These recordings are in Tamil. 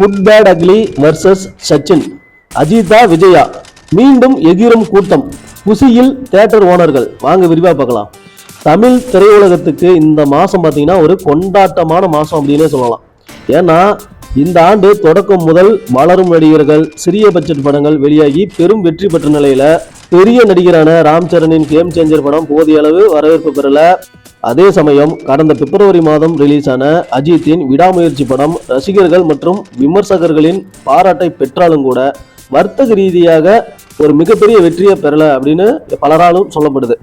Good bad ugly versus Sachein, அஜிதா விஜயா, மீண்டும் எகிரும் கூட்டம், குசியில் தியேட்டர் ஓனர்கள். வாங்க விரிவா பார்க்கலாம். தமிழ் திரையுலகத்துக்கு இந்த மாசம் பார்த்தீங்கன்னா ஒரு கொண்டாட்டமான மாசம் அப்படின்னே சொல்லலாம். ஏன்னா இந்த ஆண்டு தொடக்கம் முதல் வளரும் நடிகர்கள், சிறிய பட்ஜெட் படங்கள் வெளியாகி பெரும் வெற்றி பெற்ற நிலையில பெரிய நடிகரான ராம் சரணின் கேம் சேஞ்சர் படம் போதிய அளவு வரவேற்பு பெறல. அதே சமயம் கடந்த பிப்ரவரி மாதம் ரிலீஸ் ஆன அஜித்தின் விடாமுயற்சி படம் ரசிகர்கள் மற்றும் விமர்சகர்களின் பாராட்டை பெற்றாலும் கூட வர்த்தக ரீதியாக ஒரு மிகப்பெரிய வெற்றியை பெறல அப்படின்னு பலராலும் சொல்லப்படுது.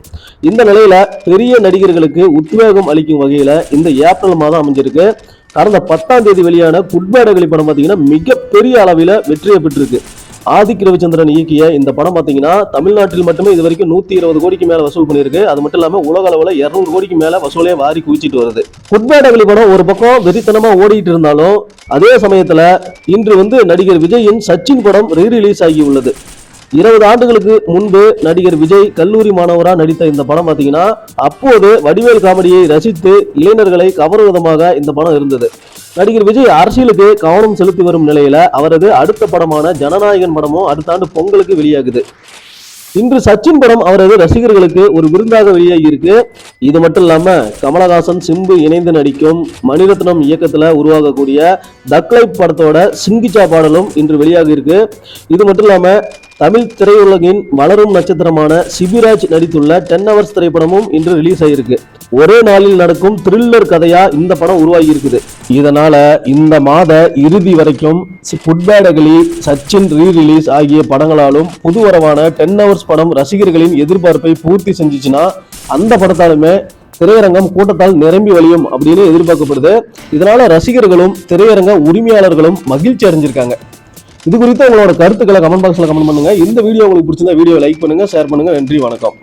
இந்த நிலையில பெரிய நடிகர்களுக்கு உத்வேகம் அளிக்கும் வகையில இந்த ஏப்ரல் மாதம் அமைஞ்சிருக்கு. கடந்த 10ஆம் தேதி வெளியான குட் பேட் அக்லி படம் பார்த்தீங்கன்னா மிகப்பெரிய அளவில் வெற்றியை பெற்றிருக்கு. ஆதிக் ரவிச்சந்திரன் இயக்கிய இந்த படம் பார்த்தீங்கன்னா தமிழ்நாட்டில் மட்டுமே இது வரைக்கும் 120 கோடிக்கு மேல வசூல் பண்ணியிருக்கு. அது மட்டும் இல்லாமல் உலக அளவில் 200 கோடிக்கு மேல வசூலே வாரி குவிச்சிட்டு வருது. குட் பேட் அக்லி படம் ஒரு பக்கம் வெறித்தனமா ஓடிட்டு இருந்தாலும் அதே சமயத்துல இன்று நடிகர் விஜயின் சச்சின் படம் ரீரிலீஸ் ஆகி உள்ளது. 20 ஆண்டுகளுக்கு முன்பு நடிகர் விஜய் கல்லூரி மாணவராக நடித்த இந்த படம் பார்த்தீங்கன்னா அப்போது வடிவேல் காமெடியை ரசித்து இளைஞர்களை கவரும் விதமாக இந்த படம் இருந்தது. நடிகர் விஜய் அரசியலுக்கு கவனம் செலுத்தி வரும் நிலையில அவரது அடுத்த படமான ஜனநாயகன் படமும் அடுத்த ஆண்டு பொங்கலுக்கு வெளியாகுது. இன்று சச்சின் படம் அவரது ரசிகர்களுக்கு ஒரு விருந்தாக வெளியாகி இருக்கு. இது மட்டும் இல்லாம கமலஹாசன் சிம்பு இணைந்து நடிக்கும் மணிரத்னம் இயக்கத்துல உருவாகக்கூடிய தக்லைப் படத்தோட சிங்கிச்சா பாடலும் இன்று வெளியாகி இருக்கு. இது மட்டும் இல்லாம தமிழ் திரையுலகின் வளரும் நட்சத்திரமான சிபிராஜ் நடித்துள்ள 10 Hours திரைப்படமும் இன்று ரிலீஸ் ஆகியிருக்கு. ஒரே நாளில் நடக்கும் த்ரில்லர் கதையா இந்த படம் உருவாகி இருக்குது. இதனால இந்த மாத இறுதி வரைக்கும் good bad ugly, Sachein rerelease ஆகிய படங்களாலும் புதுவரவான 10 Hours படம் ரசிகர்களின் எதிர்பார்ப்பை பூர்த்தி செஞ்சுச்சுன்னா அந்த படத்தாலுமே திரையரங்கம் கூட்டத்தால் நிரம்பி வழியும் அப்படின்னு எதிர்பார்க்கப்படுது. இதனால ரசிகர்களும் திரையரங்க உரிமையாளர்களும் மகிழ்ச்சி அடைஞ்சிருக்காங்க. இது குறித்து உங்களோட கருத்துக்களை கமெண்ட் பாக்ஸ்ல கமெண்ட் பண்ணுங்க. இந்த வீடியோ உங்களுக்கு பிடிச்சிருந்தா வீடியோ லைக் பண்ணுங்க, ஷேர் பண்ணுங்க. நன்றி, வணக்கம்.